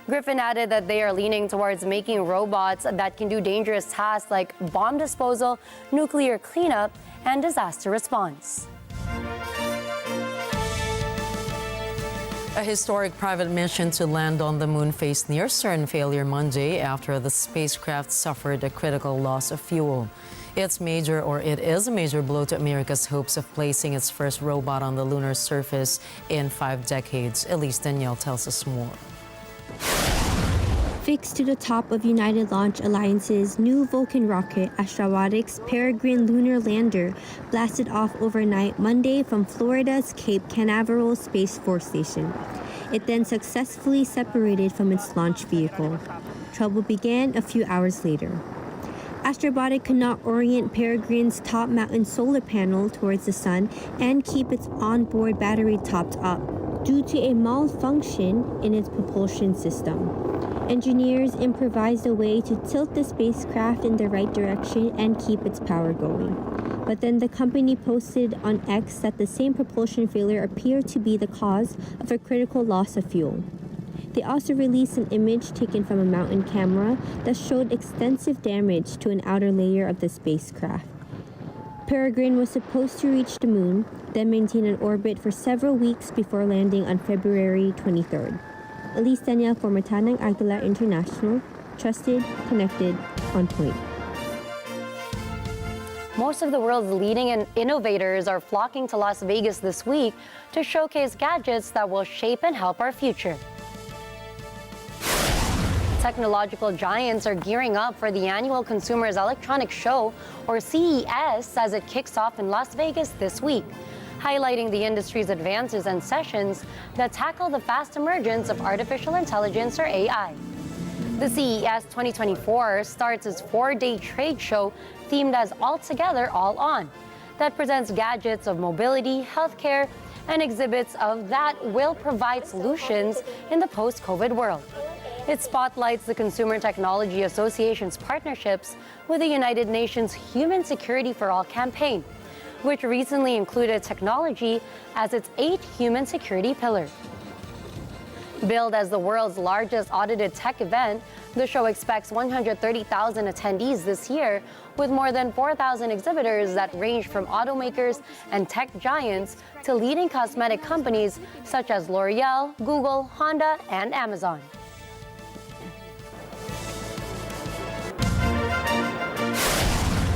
Griffin added that they are leaning towards making robots that can do dangerous tasks like bomb disposal, nuclear cleanup, and disaster response. A historic private mission to land on the moon faced near-certain failure Monday after the spacecraft suffered a critical loss of fuel. It is a major blow to America's hopes of placing its first robot on the lunar surface in 5 decades. Elise Danielle tells us more. Fixed to the top of United Launch Alliance's new Vulcan rocket, Astrobotics' Peregrine lunar lander blasted off overnight Monday from Florida's Cape Canaveral Space Force Station. It then successfully separated from its launch vehicle. Trouble began a few hours later. Astrobotic could not orient Peregrine's top-mounted solar panel towards the sun and keep its onboard battery topped up due to a malfunction in its propulsion system. Engineers improvised a way to tilt the spacecraft in the right direction and keep its power going. But then the company posted on X that the same propulsion failure appeared to be the cause of a critical loss of fuel. They also released an image taken from a mountain camera that showed extensive damage to an outer layer of the spacecraft. Peregrine was supposed to reach the moon, then maintain an orbit for several weeks before landing on February 23rd. Elise Daniel for Matanang Agila International, trusted, connected, on point. Most of the world's leading innovators are flocking to Las Vegas this week to showcase gadgets that will shape and help our future. Technological giants are gearing up for the annual Consumers Electronics Show, or CES, as it kicks off in Las Vegas this week, highlighting the industry's advances and sessions that tackle the fast emergence of artificial intelligence, or AI. The CES 2024 starts its 4-day trade show themed as All Together, All On, that presents gadgets of mobility, healthcare, and exhibits of that will provide solutions in the post-COVID world. It spotlights the Consumer Technology Association's partnerships with the United Nations Human Security for All campaign, which recently included technology as its 8th human security pillar. Billed as the world's largest audited tech event, the show expects 130,000 attendees this year, with more than 4,000 exhibitors that range from automakers and tech giants to leading cosmetic companies such as L'Oreal, Google, Honda, and Amazon.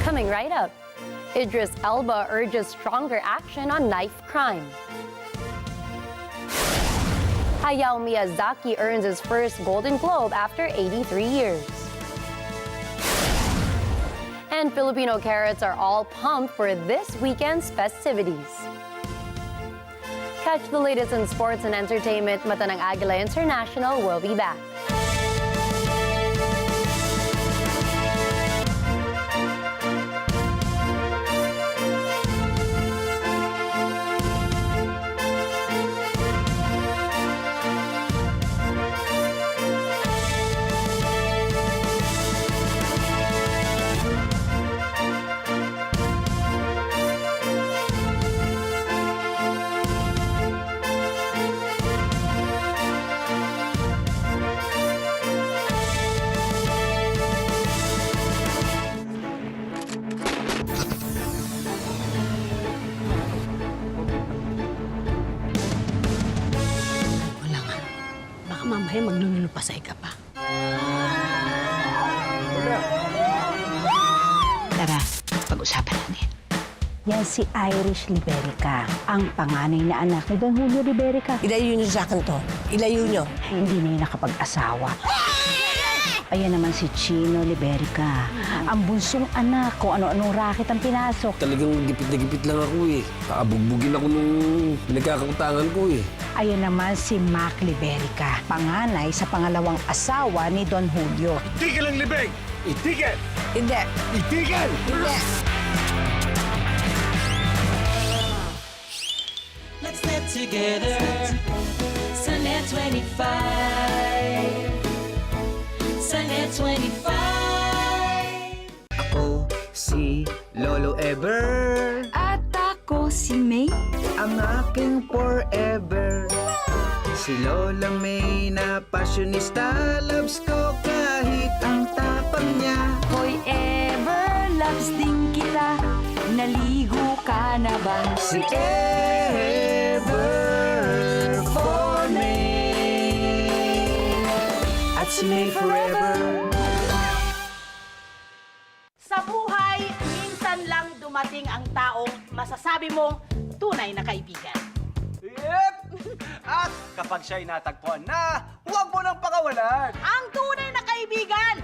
Coming right up, Idris Elba urges stronger action on knife crime. Hayao Miyazaki earns his first Golden Globe after 83 years. And Filipino carrots are all pumped for this weekend's festivities. Catch the latest in sports and entertainment. Matanang Agila International will be back. Mamaya maglulupasay ka pa. Tara, pag-usapan natin. Yan si Irish Liberica, ang panganay na anak ni Don Julio Liberica. Ilayo niyo sa akin to. Ilayo niyo. Hindi na yun nakapag-asawa. Ayan naman si Chino Liberica, ang bunsong anak, kung ano-anong racket ang pinasok. Talagang gipit na gipit lang ako eh. Nakabugbugin ako nung pinagkakautangan ko eh. Ayan naman si Mac Liberica, panganay sa pangalawang asawa ni Don Julio. Itigil ang libeng! Itigil! Hindi. Itigil! Hindi. Let's get together. Sunday 25. Sunday 25. Ako si Lolo Ever. At ako si May. Ang aking forever. Si Lola May na passionista. Loves ko kahit ang tapang niya. Hoy ever, loves din kita. Naligo ka na ba? Si Ever for May. At si May forever. Sa buhay, minsan lang dumating ang taong masasabi mong tunay na kaibigan. Yep! At kapag siya'y natagpuan na, huwag mo nang pakawalan. Ang tunay na kaibigan,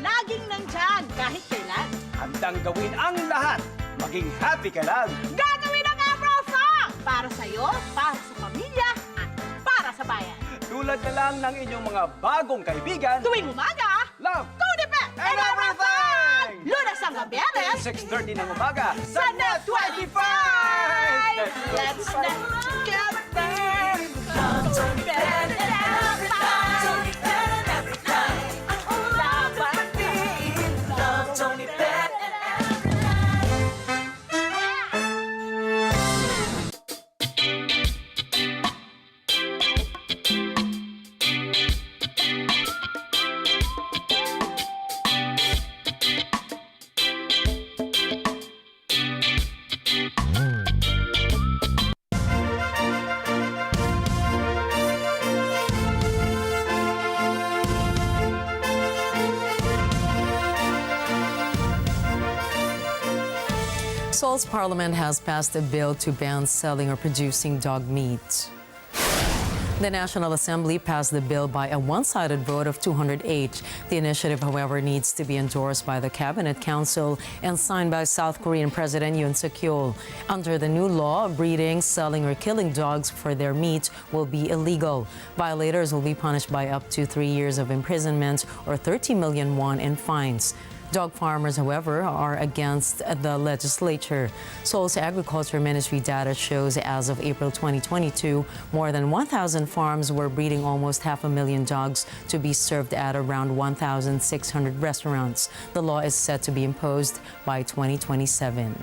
laging nandyan kahit kailan. Handang gawin ang lahat, maging happy ka lang. Gagawin ang April Song! Para sa'yo, para sa pamilya, at para sa bayan. Tulad na lang ng inyong mga bagong kaibigan. Tuwing umaga, love, Cody Pet, and everything! Lunes hanggang Biyernes, 6:30 ng umaga sa Net 25! Let's get there! Tony Bennett and every time! Tony Bennett and every time! Dapat din! Love Tony Bennett and every Seoul's parliament has passed a bill to ban selling or producing dog meat. The National Assembly passed the bill by a one-sided vote of 208. The initiative, however, needs to be endorsed by the Cabinet Council and signed by South Korean President Yoon Suk-yeol. Under the new law, breeding, selling, or killing dogs for their meat will be illegal. Violators will be punished by up to 3 years of imprisonment or 30 million won in fines. Dog farmers, however, are against the legislature. Seoul's Agriculture Ministry data shows as of April 2022, more than 1,000 farms were breeding almost 500,000 dogs to be served at around 1,600 restaurants. The law is set to be imposed by 2027.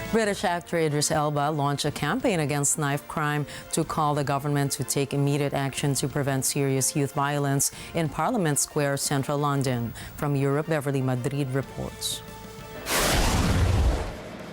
British actor Idris Elba launched a campaign against knife crime to call the government to take immediate action to prevent serious youth violence in Parliament Square, central London. From Europe, Beverly Madrid reports.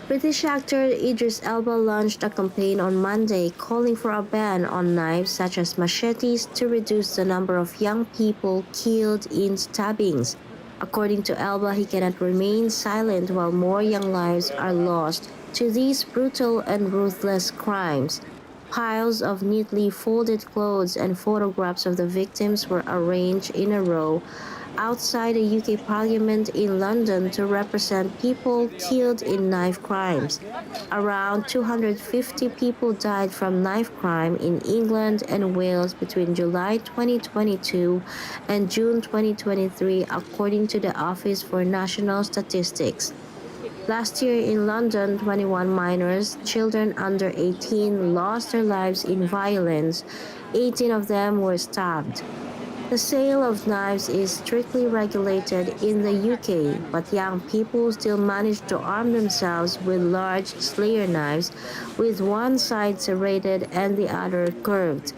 British actor Idris Elba launched a campaign on Monday calling for a ban on knives such as machetes to reduce the number of young people killed in stabbings. According to Elba, he cannot remain silent while more young lives are lost to these brutal and ruthless crimes. Piles of neatly folded clothes and photographs of the victims were arranged in a row outside the UK Parliament in London to represent people killed in knife crimes. Around 250 people died from knife crime in England and Wales between July 2022 and June 2023, according to the Office for National Statistics. Last year in London, 21 minors, children under 18, lost their lives in violence. 18 of them were stabbed. The sale of knives is strictly regulated in the UK, but young people still manage to arm themselves with large slayer knives, with one side serrated and the other curved.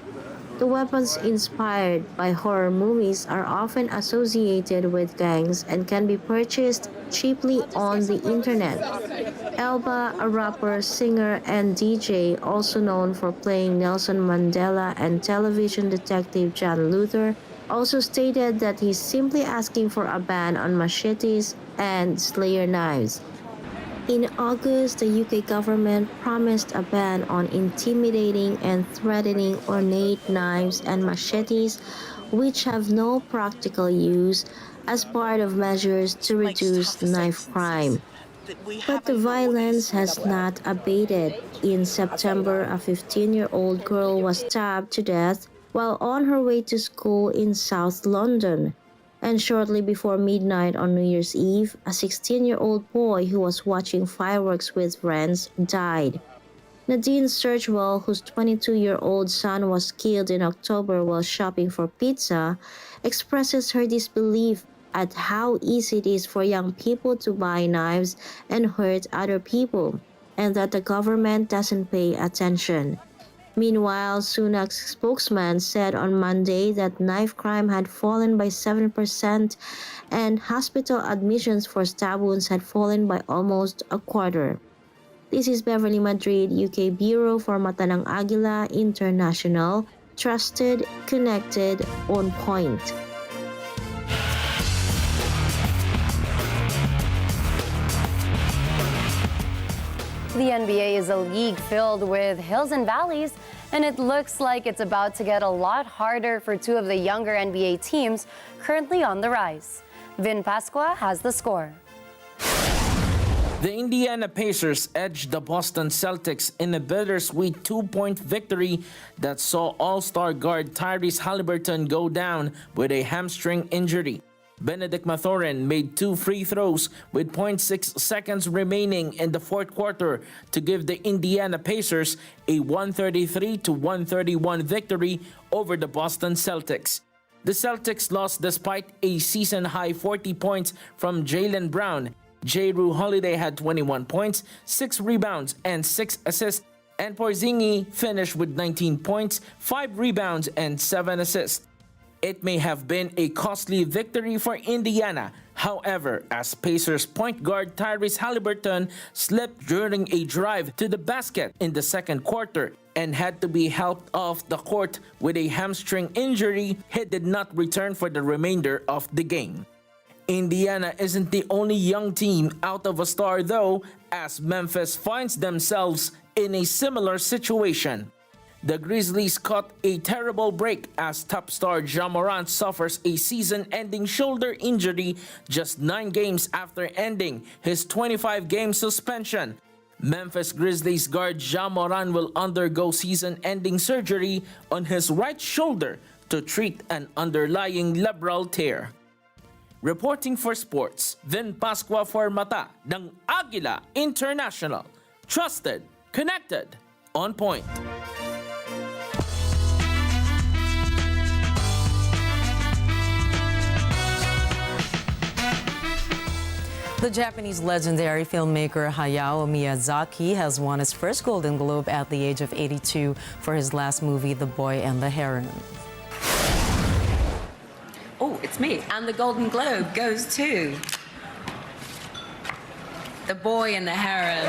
The weapons inspired by horror movies are often associated with gangs and can be purchased cheaply on the internet. Elba, a rapper, singer, and DJ, also known for playing Nelson Mandela and television detective John Luther, also stated that he's simply asking for a ban on machetes and slayer knives. In August, the UK government promised a ban on intimidating and threatening ornate knives and machetes, which have no practical use, as part of measures to reduce knife crime. But the violence has not abated. In September, a 15-year-old girl was stabbed to death while on her way to school in South London. And shortly before midnight on New Year's Eve, a 16-year-old boy who was watching fireworks with friends died. Nadine Searchwell, whose 22-year-old son was killed in October while shopping for pizza, expresses her disbelief at how easy it is for young people to buy knives and hurt other people, and that the government doesn't pay attention. Meanwhile, Sunak's spokesman said on Monday that knife crime had fallen by 7% and hospital admissions for stab wounds had fallen by almost a quarter. This is Beverly Madrid, UK Bureau for Mata ng Agila International. Trusted, connected, on point. The NBA is a league filled with hills and valleys, and it looks like it's about to get a lot harder for two of the younger NBA teams currently on the rise. Vin Pasqua has the score. The Indiana Pacers edged the Boston Celtics in a bittersweet 2-point victory that saw All-Star guard Tyrese Haliburton go down with a hamstring injury. Benedict Mathurin made 2 free throws with 0.6 seconds remaining in the fourth quarter to give the Indiana Pacers a 133-131 victory over the Boston Celtics. The Celtics lost despite a season-high 40 points from Jaylen Brown. Jrue Holiday had 21 points, 6 rebounds, and 6 assists, and Porzingis finished with 19 points, 5 rebounds, and 7 assists. It may have been a costly victory for Indiana. However, as Pacers point guard Tyrese Haliburton slipped during a drive to the basket in the second quarter and had to be helped off the court with a hamstring injury, he did not return for the remainder of the game. Indiana isn't the only young team out of a star though, as Memphis finds themselves in a similar situation. The Grizzlies caught a terrible break as top star Ja Morant suffers a season-ending shoulder injury just 9 games after ending his 25-game suspension. Memphis Grizzlies guard Ja Morant will undergo season-ending surgery on his right shoulder to treat an underlying labral tear. Reporting for sports, Vin Pascua for Mata ng Agila International. Trusted, connected, on point. The Japanese legendary filmmaker Hayao Miyazaki has won his first Golden Globe at the age of 82 for his last movie, The Boy and the Heron. Oh, it's me. And the Golden Globe goes to The Boy and the Heron.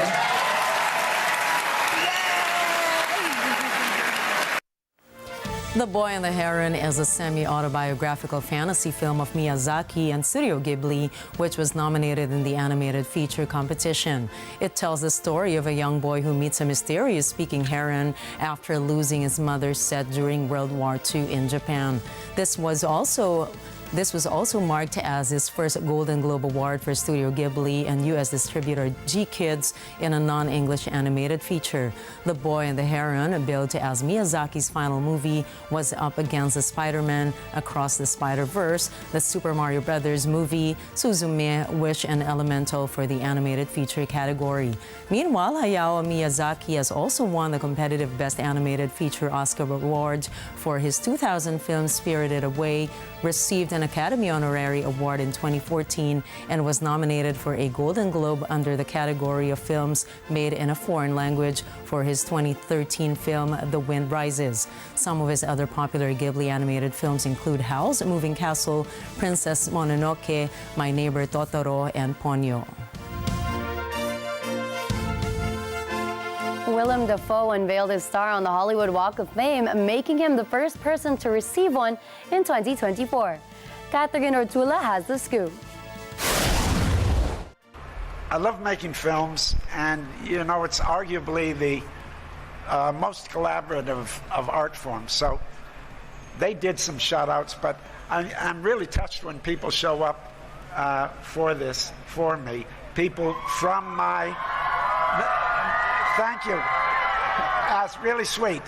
The Boy and the Heron is a semi-autobiographical fantasy film of Miyazaki and Studio Ghibli, which was nominated in the animated feature competition. It tells the story of a young boy who meets a mysterious speaking heron after losing his mother set during World War II in Japan. This was also marked as his first Golden Globe Award for Studio Ghibli and U.S. distributor G-Kids in a non-English animated feature. The Boy and the Heron, billed as Miyazaki's final movie, was up against the Spider-Man Across the Spider-Verse, the Super Mario Brothers movie, Suzume, Wish, and Elemental for the animated feature category. Meanwhile, Hayao Miyazaki has also won the competitive Best Animated Feature Oscar Award for his 2000 film Spirited Away, received an Academy Honorary Award in 2014, and was nominated for a Golden Globe under the category of films made in a foreign language for his 2013 film The Wind Rises. Some of his other popular Ghibli animated films include Howl's Moving Castle, Princess Mononoke, My Neighbor Totoro, and Ponyo. Willem Dafoe unveiled his star on the Hollywood Walk of Fame, making him the first person to receive one in 2024. Catherine Ortula has the scoop. I love making films, and you know, it's arguably the most collaborative of art forms. So they did some shout-outs, but I'm really touched when people show up for this, for me. People from my... Thank you. That's really sweet.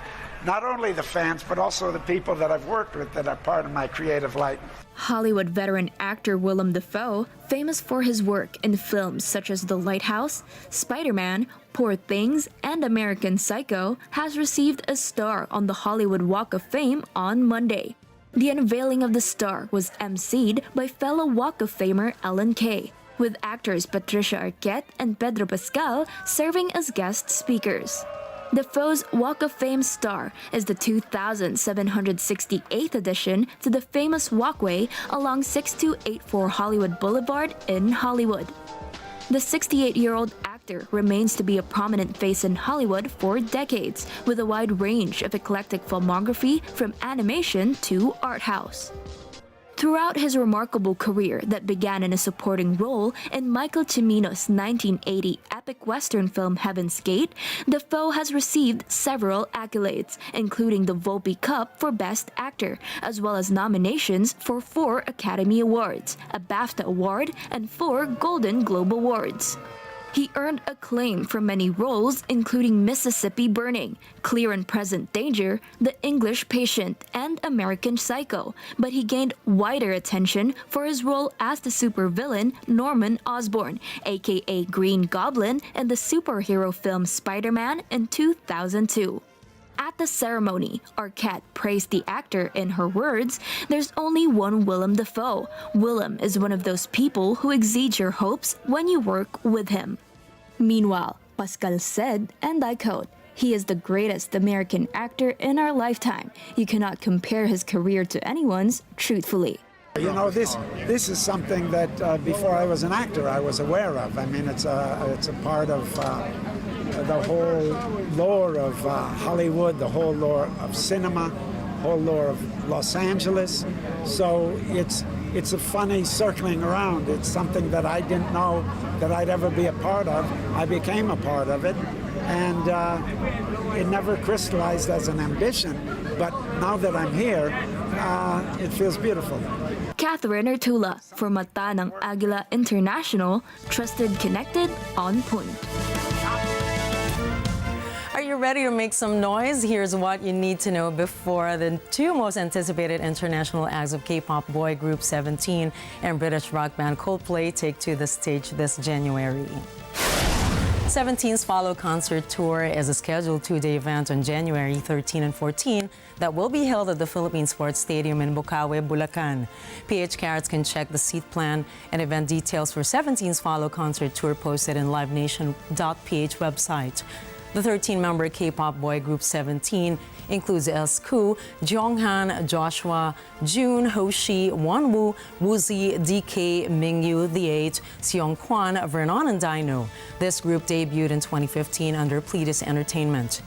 Not only the fans, but also the people that I've worked with that are part of my creative life. Hollywood veteran actor Willem Dafoe, famous for his work in films such as The Lighthouse, Spider-Man, Poor Things, and American Psycho, has received a star on the Hollywood Walk of Fame on Monday. The unveiling of the star was emceed by fellow Walk of Famer Ellen Kay, with actors Patricia Arquette and Pedro Pascal serving as guest speakers. Dafoe's Walk of Fame star is the 2,768th addition to the famous walkway along 6284 Hollywood Boulevard in Hollywood. The 68-year-old actor remains to be a prominent face in Hollywood for decades, with a wide range of eclectic filmography from animation to art house. Throughout his remarkable career that began in a supporting role in Michael Cimino's 1980 epic Western film Heaven's Gate, Dafoe has received several accolades, including the Volpe Cup for Best Actor, as well as nominations for 4 Academy Awards, a BAFTA Award, and 4 Golden Globe Awards. He earned acclaim for many roles, including Mississippi Burning, Clear and Present Danger, The English Patient, and American Psycho, but he gained wider attention for his role as the supervillain Norman Osborn, aka Green Goblin, in the superhero film Spider-Man in 2002. At the ceremony, Arquette praised the actor in her words, "There's only one Willem Dafoe. Willem is one of those people who exceeds your hopes when you work with him." Meanwhile, Pascal said, and I quote, "He is the greatest American actor in our lifetime. You cannot compare his career to anyone's, truthfully." You know, this is something that before I was an actor I was aware of. I mean, it's a part of the whole lore of Hollywood, the whole lore of cinema, whole lore of Los Angeles. So it's a funny circling around. It's something that I didn't know that I'd ever be a part of. I became a part of it, and it never crystallized as an ambition. But now that I'm here, it feels beautiful. Catherine Ertula for Mata ng Agila International, trusted, connected, on point. Are you ready to make some noise? Here's what you need to know before the two most anticipated international acts of K-pop boy group 17 and British rock band Coldplay take to the stage this January. 17's Follow Concert Tour is a scheduled two-day event on January 13 and 14 that will be held at the Philippine Sports Stadium in Bocaue, Bulacan. PH Carrots can check the seat plan and event details for 17's Follow Concert Tour posted in livenation.ph website. The 13-member K-pop boy group 17 includes SQ, Jonghan, Joshua, June, Hoshi, Wonwoo, Woozi, DK, Mingyu, The Eight, Seongkwan, Vernon, and Dino. This group debuted in 2015 under Pledis Entertainment.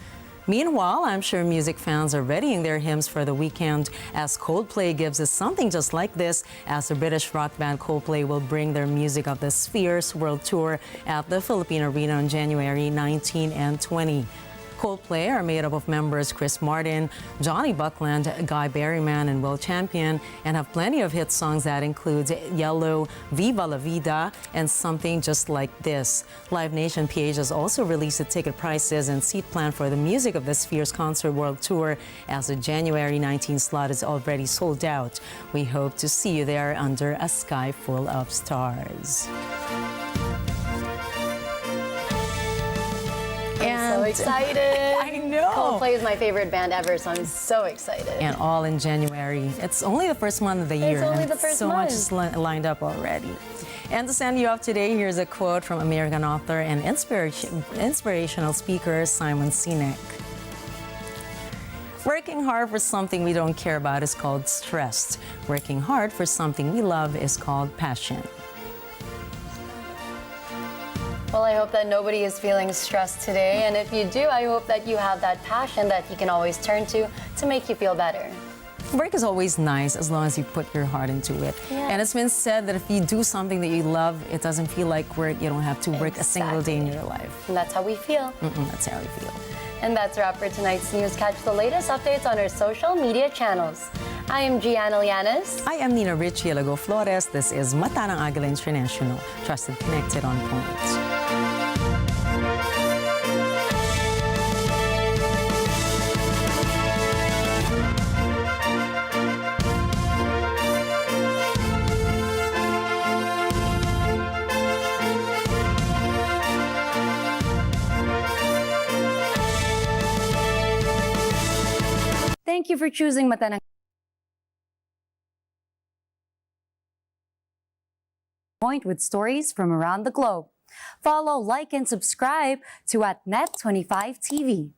Meanwhile, I'm sure music fans are readying their hymns for the weekend as Coldplay gives us something just like this as the British rock band Coldplay will bring their music of the Spheres World Tour at the Philippine Arena on January 19 and 20. Coldplay are made up of members Chris Martin, Johnny Buckland, Guy Berryman, and Will Champion, and have plenty of hit songs that include Yellow, Viva la Vida, and Something Just Like This. Live Nation PH has also released the ticket prices and seat plan for the music of the Spheres Concert World Tour as the January 19 slot is already sold out. We hope to see you there under a sky full of stars. I'm so excited. I know. Coldplay is my favorite band ever, so I'm so excited. And all in January. It's only the first month of the year. It's only and the first so month. much is lined up already. And to send you off today, here's a quote from American author and inspirational speaker Simon Sinek. Working hard for something we don't care about is called stress. Working hard for something we love is called passion. Well, I hope that nobody is feeling stressed today. And if you do, I hope that you have that passion that you can always turn to make you feel better. Work is always nice as long as you put your heart into it. Yeah. And it's been said that if you do something that you love, it doesn't feel like work. You don't have to work a single day in your life. And that's how we feel. That's how we feel. And that's a wrap for tonight's news. Catch the latest updates on our social media channels. I am Gianna Llanes. I am Nina Richie Lago Flores. This is Mata ng Agila International. Trusted, connected, on point. Thank you for choosing Mata ng Point with stories from around the globe. Follow, like, and subscribe to @Net25 TV.